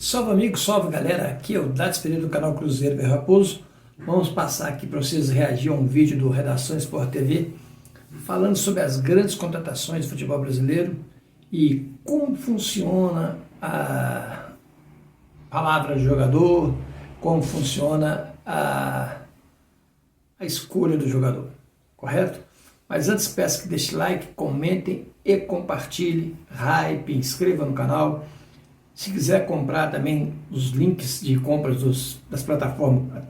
Salve amigos, salve galera, aqui é o Dates Pereira do canal Cruzeiro Ver Raposo. Vamos passar aqui para vocês reagir a um vídeo do Redação Sport TV falando sobre as grandes contratações do futebol brasileiro e como funciona a palavra de jogador, como funciona a escolha do jogador, correto? Mas antes peço que deixe like, comentem e compartilhem, hype, inscreva no canal. Se quiser comprar também os links de compras das plataformas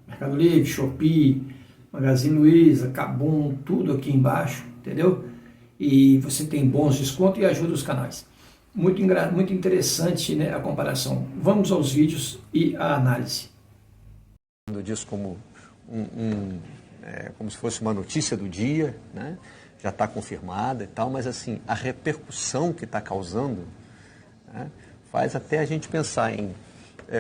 Mercado Livre, Shopee, Magazine Luiza, Kabum, tudo aqui embaixo, entendeu? E você tem bons descontos e ajuda os canais. Muito interessante, né, a comparação. Vamos aos vídeos e a análise. Disso como como se fosse uma notícia do dia, né? Já está confirmada e tal, mas assim, a repercussão que está causando, né, faz até a gente pensar em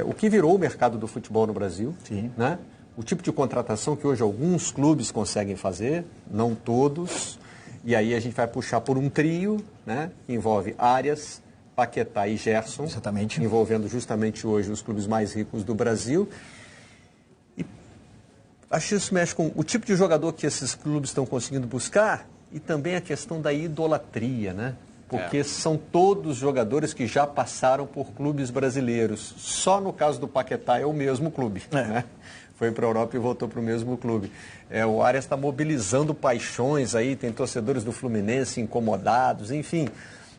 o que virou o mercado do futebol no Brasil, né? O tipo de contratação que hoje alguns clubes conseguem fazer, não todos, e aí a gente vai puxar por um trio, né, que envolve Arias, Paquetá e Gerson, exatamente, envolvendo justamente hoje os clubes mais ricos do Brasil. E acho que isso mexe com o tipo de jogador que esses clubes estão conseguindo buscar e também a questão da idolatria, né? Porque são todos jogadores que já passaram por clubes brasileiros. Só no caso do Paquetá é o mesmo clube, né? Foi para a Europa e voltou para o mesmo clube. O Arias está mobilizando paixões aí, tem torcedores do Fluminense incomodados, enfim.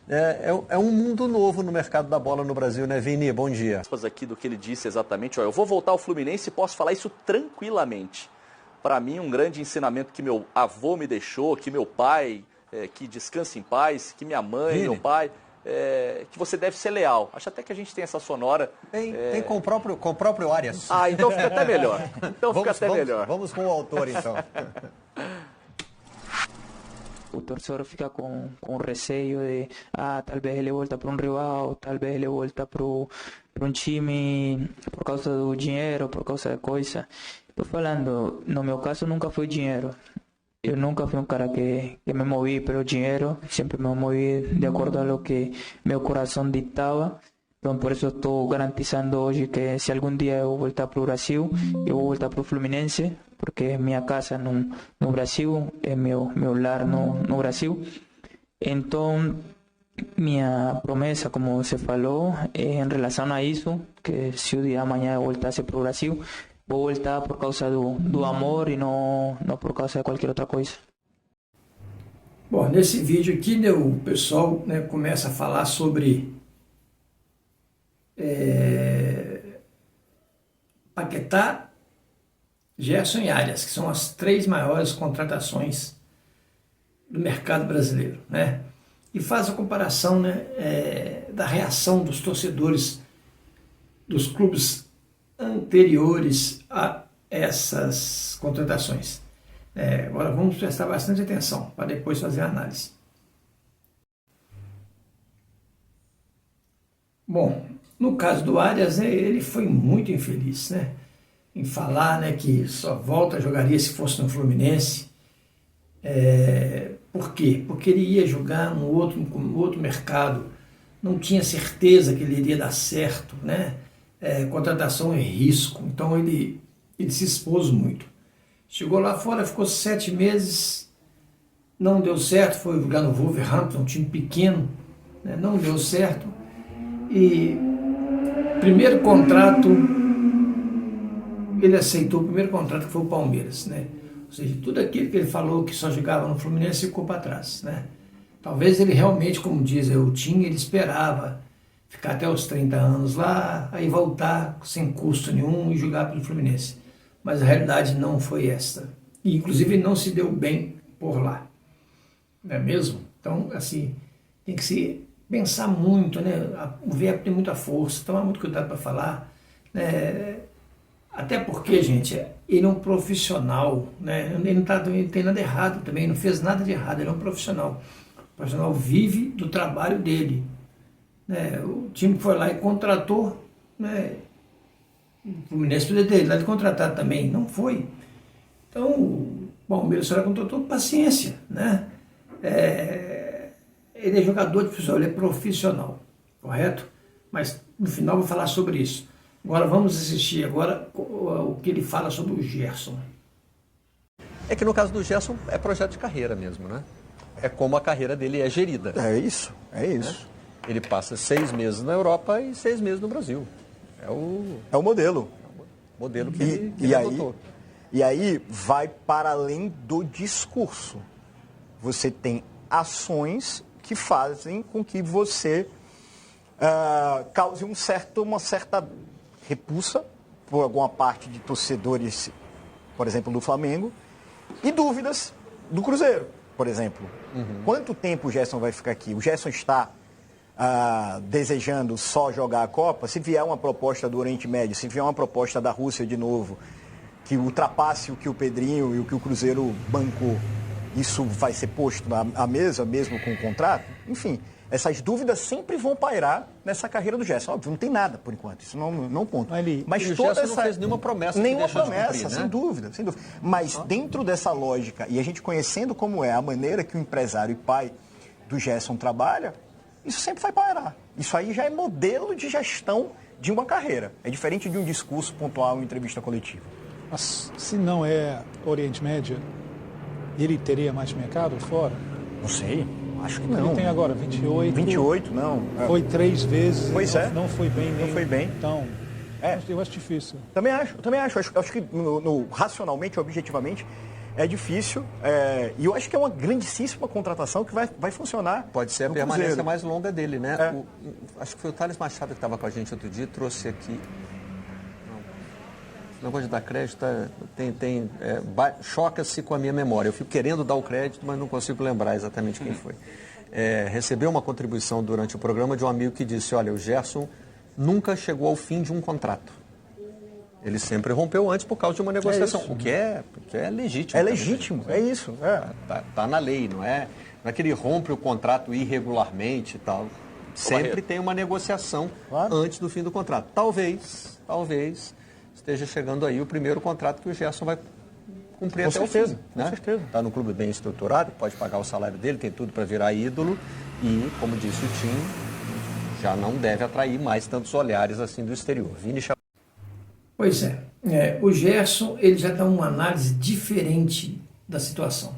É um mundo novo no mercado da bola no Brasil, né, Vini? Bom dia. Aqui do que ele disse exatamente, eu vou voltar ao Fluminense e posso falar isso tranquilamente. Para mim, um grande ensinamento que meu avô me deixou, que meu pai, que descanse em paz, que minha mãe, Vini, meu pai, que você deve ser leal. Acho até que a gente tem essa sonora. Tem com o próprio Arias. Ah, então fica até melhor. Então fica até melhor. Vamos com o autor, então. O torcedor fica com receio de talvez ele volta para um rival, talvez ele volta para um time por causa do dinheiro, por causa da coisa. Estou falando, no meu caso nunca foi dinheiro. Eu nunca fui um cara que me movi pelo dinheiro, sempre me movi de acordo a lo que meu coração ditava. Então, por isso estou garantizando hoje que se algum dia eu voltar para o Brasil, eu vou voltar para o Fluminense, porque é minha casa no Brasil, é meu lar no Brasil. Então, minha promessa, como você falou, é em relação a isso, que se o dia de amanhã eu voltasse para o Brasil, vou voltar por causa do amor e não por causa de qualquer outra coisa. Bom, nesse vídeo aqui, né, o pessoal, né, começa a falar sobre Paquetá, Gerson e Arias, que são as três maiores contratações do mercado brasileiro, né? E faz a comparação, né, da reação dos torcedores dos clubes anteriores a essas contratações. Agora vamos prestar bastante atenção para depois fazer a análise. Bom, no caso do Arias, né, ele foi muito infeliz, né, em falar, né, que só volta jogaria se fosse no Fluminense. Por quê? Porque ele ia jogar no outro mercado, não tinha certeza que ele iria dar certo, né? Contratação é risco, então ele se expôs muito. Chegou lá fora, ficou 7 meses, não deu certo, foi jogar no Wolverhampton, um time pequeno, né? Não deu certo. E primeiro contrato, ele aceitou o primeiro contrato que foi o Palmeiras, né? Ou seja, tudo aquilo que ele falou que só jogava no Fluminense ficou para trás, né? Talvez ele realmente, como diz o Tim, ele esperava ficar até os 30 anos lá, aí voltar sem custo nenhum e jogar pelo Fluminense. Mas a realidade não foi esta. E, inclusive, ele não se deu bem por lá. Não é mesmo? Então, assim, tem que se pensar muito, né? O verbo tem muita força, tomar muito cuidado para falar, né? Até porque, gente, ele é um profissional, né? Ele não tem nada errado também, não fez nada de errado, ele é um profissional. O profissional vive do trabalho dele. O time foi lá e contratou, né? O Fluminense poderia ter lá de contratar também, não foi. Então, o Palmeiras só contratou, paciência, né? Ele é jogador de futebol, ele é profissional, correto? Mas no final eu vou falar sobre isso. Agora vamos assistir agora o que ele fala sobre o Gerson. É que no caso do Gerson é projeto de carreira mesmo, né? É como a carreira dele é gerida. É isso. Né? Ele passa 6 meses na Europa e 6 meses no Brasil. É o modelo. Modelo que ele adotou. E aí vai para além do discurso. Você tem ações que fazem com que você cause uma certa repulsa por alguma parte de torcedores, por exemplo, do Flamengo, e dúvidas do Cruzeiro, por exemplo. Quanto tempo o Gerson vai ficar aqui? O Gerson está desejando só jogar a Copa? Se vier uma proposta do Oriente Médio, se vier uma proposta da Rússia de novo, que ultrapasse o que o Pedrinho e o que o Cruzeiro bancou, isso vai ser posto à mesa, mesmo com o contrato? Enfim, essas dúvidas sempre vão pairar nessa carreira do Gerson. Óbvio, não tem nada por enquanto, isso não ponto. Mas o Gerson não fez nenhuma promessa que deixou de cumprir, né? Sem dúvida. Mas dentro dessa lógica, e a gente conhecendo como é a maneira que o empresário e pai do Gerson trabalha, isso sempre vai pairar. Isso aí já é modelo de gestão de uma carreira. É diferente de um discurso pontual em entrevista coletiva. Mas se não é Oriente Médio, ele teria mais mercado fora? Não sei, acho que não. Ele tem agora 28. 28, não. Foi 3 vezes. Pois não foi bem. Não foi bem. Então, eu acho difícil. Também acho. Acho que racionalmente, objetivamente, é difícil. E eu acho que é uma grandíssima contratação que vai funcionar. Pode ser a permanência mais longa dele, né? Acho que foi o Thales Machado que estava com a gente outro dia, trouxe aqui. O negócio de dar crédito choca-se com a minha memória. Eu fico querendo dar o crédito, mas não consigo lembrar exatamente quem foi. Recebeu uma contribuição durante o programa de um amigo que disse, olha, o Gerson nunca chegou ao fim de um contrato. Ele sempre rompeu antes por causa de uma negociação, o que é legítimo. É legítimo, é isso. Tá na lei, não é que ele rompe o contrato irregularmente e tal. Sempre tem uma negociação antes do fim do contrato. Talvez esteja chegando aí o primeiro contrato que o Gerson vai cumprir até o fim. Com certeza. Está num clube bem estruturado, pode pagar o salário dele, tem tudo para virar ídolo e, como disse o Tim, já não deve atrair mais tantos olhares assim do exterior. Pois o Gerson ele já dá uma análise diferente da situação.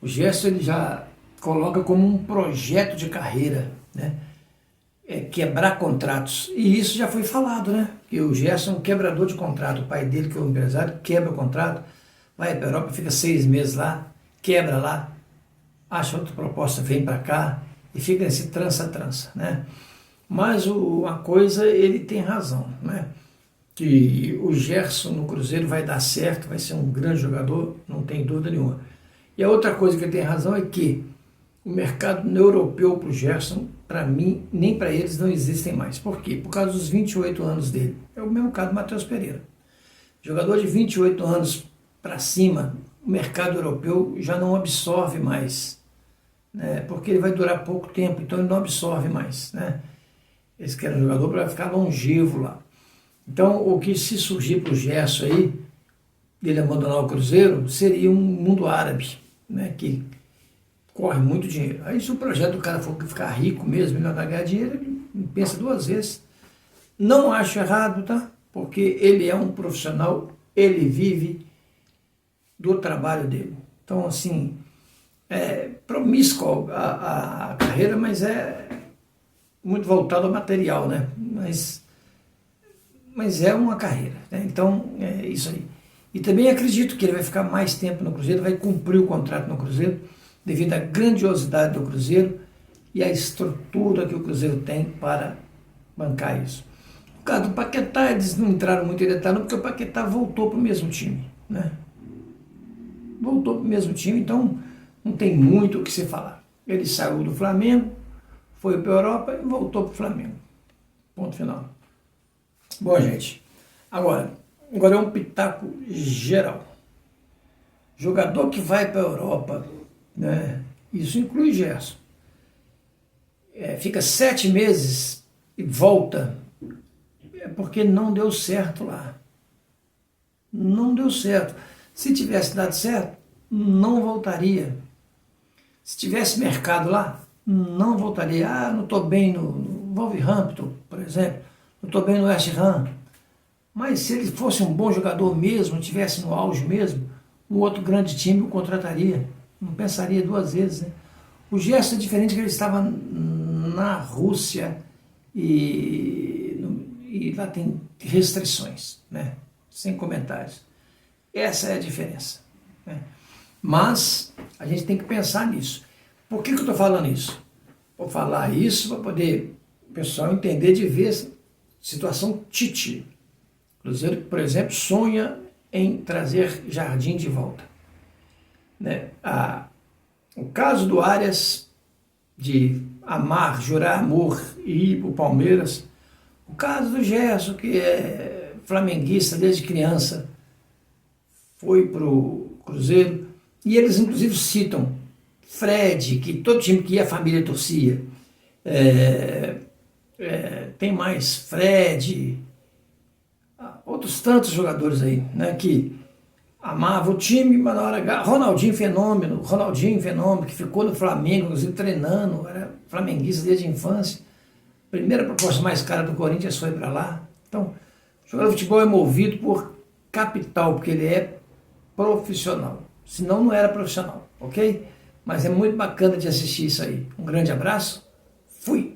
O Gerson ele já coloca como um projeto de carreira, né? Quebrar contratos. E isso já foi falado, né? Que o Gerson é um quebrador de contrato. O pai dele, que é um empresário, quebra o contrato, vai para a Europa, fica 6 meses lá, quebra lá, acha outra proposta, vem para cá e fica nesse trança, né? Mas uma coisa, ele tem razão, né? Que o Gerson no Cruzeiro vai dar certo, vai ser um grande jogador, não tem dúvida nenhuma. E a outra coisa que ele tem razão é que o mercado europeu para o Gerson, para mim, nem para eles não existem mais. Por quê? Por causa dos 28 anos dele. É o mesmo caso do Matheus Pereira. Jogador de 28 anos para cima, o mercado europeu já não absorve mais, né? Porque ele vai durar pouco tempo, então ele não absorve mais, né? Eles querem um jogador para ficar longevo lá. Então, o que se surgir para o Gerson aí, ele abandonar o Cruzeiro, seria um mundo árabe, né? Que corre muito dinheiro. Aí se o projeto do cara for ficar rico mesmo, ele não vai ganhar dinheiro, ele pensa 2 vezes. Não acho errado, tá? Porque ele é um profissional, ele vive do trabalho dele. Então, assim, é promíscuo a carreira, mas é muito voltado ao material, né? Mas é uma carreira, né? Então, é isso aí. E também acredito que ele vai ficar mais tempo no Cruzeiro, vai cumprir o contrato no Cruzeiro, devido à grandiosidade do Cruzeiro e à estrutura que o Cruzeiro tem para bancar isso. No caso do Paquetá, eles não entraram muito em detalhe, porque o Paquetá voltou para o mesmo time, né? Voltou para o mesmo time, então não tem muito o que se falar. Ele saiu do Flamengo, foi para a Europa e voltou para o Flamengo. Ponto final. Bom, gente, agora é um pitaco geral. Jogador que vai para a Europa, né? Isso inclui Gerson. Fica 7 meses e volta, porque não deu certo lá. Não deu certo. Se tivesse dado certo, não voltaria. Se tivesse mercado lá, não voltaria. Não estou bem no Wolverhampton, por exemplo, eu estou bem no West Ham. Mas se ele fosse um bom jogador mesmo, estivesse no auge mesmo, um outro grande time o contrataria. Não pensaria duas vezes, né? O Gerson é diferente, que ele estava na Rússia e lá tem restrições, né? Sem comentários. Essa é a diferença, né? Mas a gente tem que pensar nisso. Por que eu estou falando isso? Vou falar isso para poder o pessoal entender de vez situação Tite. O Cruzeiro, por exemplo, sonha em trazer Jardim de volta, né? O caso do Arias, de amar, jurar amor e ir para o Palmeiras. O caso do Gerson, que é flamenguista desde criança, foi para o Cruzeiro. E eles, inclusive, citam Fred, que todo time que ia, a família torcia. Tem mais Fred, outros tantos jogadores aí, né, que amava o time, mas na hora H, Ronaldinho Fenômeno, que ficou no Flamengo, inclusive treinando, era flamenguista desde a infância. Primeira proposta mais cara do Corinthians foi para lá. Então, o jogador de futebol é movido por capital, porque ele é profissional. Senão não era profissional, ok? Mas é muito bacana de assistir isso aí. Um grande abraço, fui!